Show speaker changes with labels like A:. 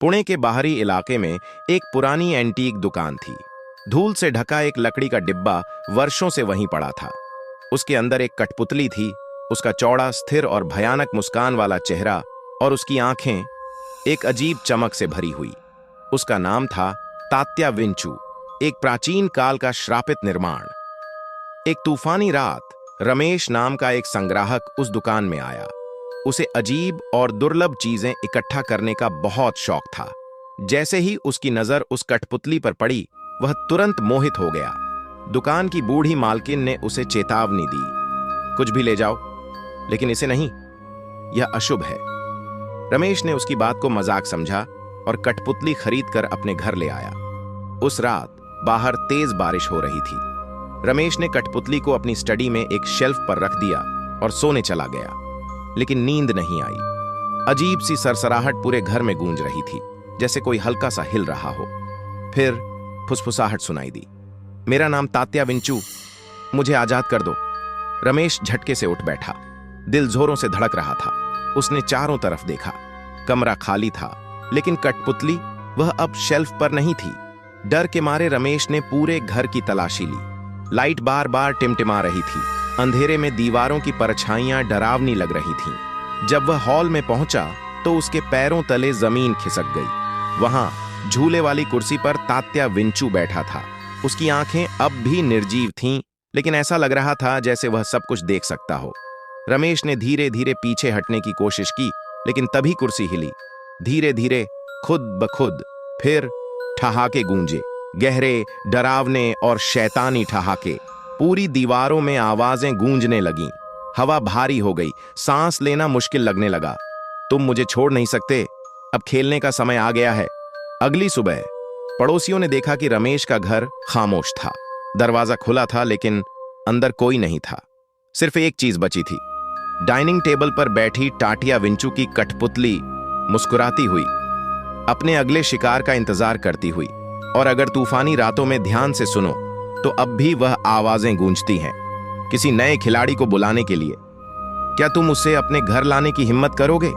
A: पुणे के बाहरी इलाके में एक पुरानी एंटीक दुकान थी। धूल से ढका एक लकड़ी का डिब्बा वर्षों से वहीं पड़ा था। उसके अंदर एक कठपुतली थी। उसका चौड़ा, स्थिर और भयानक मुस्कान वाला चेहरा और उसकी आंखें एक अजीब चमक से भरी हुई। उसका नाम था तात्या विंचू, एक प्राचीन काल का श्रापित निर्माण। एक तूफानी रात रमेश नाम का एक संग्राहक उस दुकान में आया। उसे अजीब और दुर्लभ चीजें इकट्ठा करने का बहुत शौक था। जैसे ही उसकी नजर उस कठपुतली पर पड़ी, वह तुरंत मोहित हो गया। दुकान की बूढ़ी मालकिन ने उसे चेतावनी दी, कुछ भी ले जाओ, लेकिन इसे नहीं, यह अशुभ है। रमेश ने उसकी बात को मजाक समझा और कठपुतली खरीदकर अपने घर ले आया। उस रात बाहर तेज बारिश हो रही थी। रमेश ने कठपुतली को अपनी स्टडी में एक शेल्फ पर रख दिया और सोने चला गया, लेकिन नींद नहीं आई। अजीब सी सरसराहट पूरे घर में गूंज रही थी, जैसे कोई हल्का सा हिल रहा हो। फिर फुसफुसाहट सुनाई दी, मेरा नाम तात्या विंचू, मुझे आजाद कर दो। रमेश झटके से उठ बैठा, दिल जोरों से धड़क रहा था। उसने चारों तरफ देखा, कमरा खाली था, लेकिन कठपुतली वह अब शेल्फ पर नहीं थी। डर के मारे रमेश ने पूरे घर की तलाशी ली। लाइट बार बार टिमटिमा रही थी। अंधेरे में दीवारों की परछाइयां डरावनी लग रही थीं। जब वह हॉल में पहुंचा तो उसके पैरों तले जमीन खिसक गई। वहां झूले वाली कुर्सी पर तात्या विंचू बैठा था। उसकी आंखें अब भी निर्जीव थीं, लेकिन ऐसा लग रहा था जैसे वह सब कुछ देख सकता हो। रमेश ने धीरे धीरे पीछे हटने की कोशिश की, लेकिन तभी कुर्सी हिली। धीरे धीरे, खुद ब खुद। फिर ठहाके गूंजे, गहरे, डरावने और शैतानी ठहाके। पूरी दीवारों में आवाजें गूंजने लगीं। हवा भारी हो गई, सांस लेना मुश्किल लगने लगा। तुम मुझे छोड़ नहीं सकते, अब खेलने का समय आ गया है। अगली सुबह पड़ोसियों ने देखा कि रमेश का घर खामोश था। दरवाजा खुला था, लेकिन अंदर कोई नहीं था। सिर्फ एक चीज बची थी, डाइनिंग टेबल पर बैठी तात्या विंचू की कठपुतली मुस्कुराती हुई, अपने अगले शिकार का इंतजार करती हुई। और अगर तूफानी रातों में ध्यान से सुनो तो अब भी वह आवाजें गूंजती हैं, किसी नए खिलाड़ी को बुलाने के लिए। क्या तुम उसे अपने घर लाने की हिम्मत करोगे?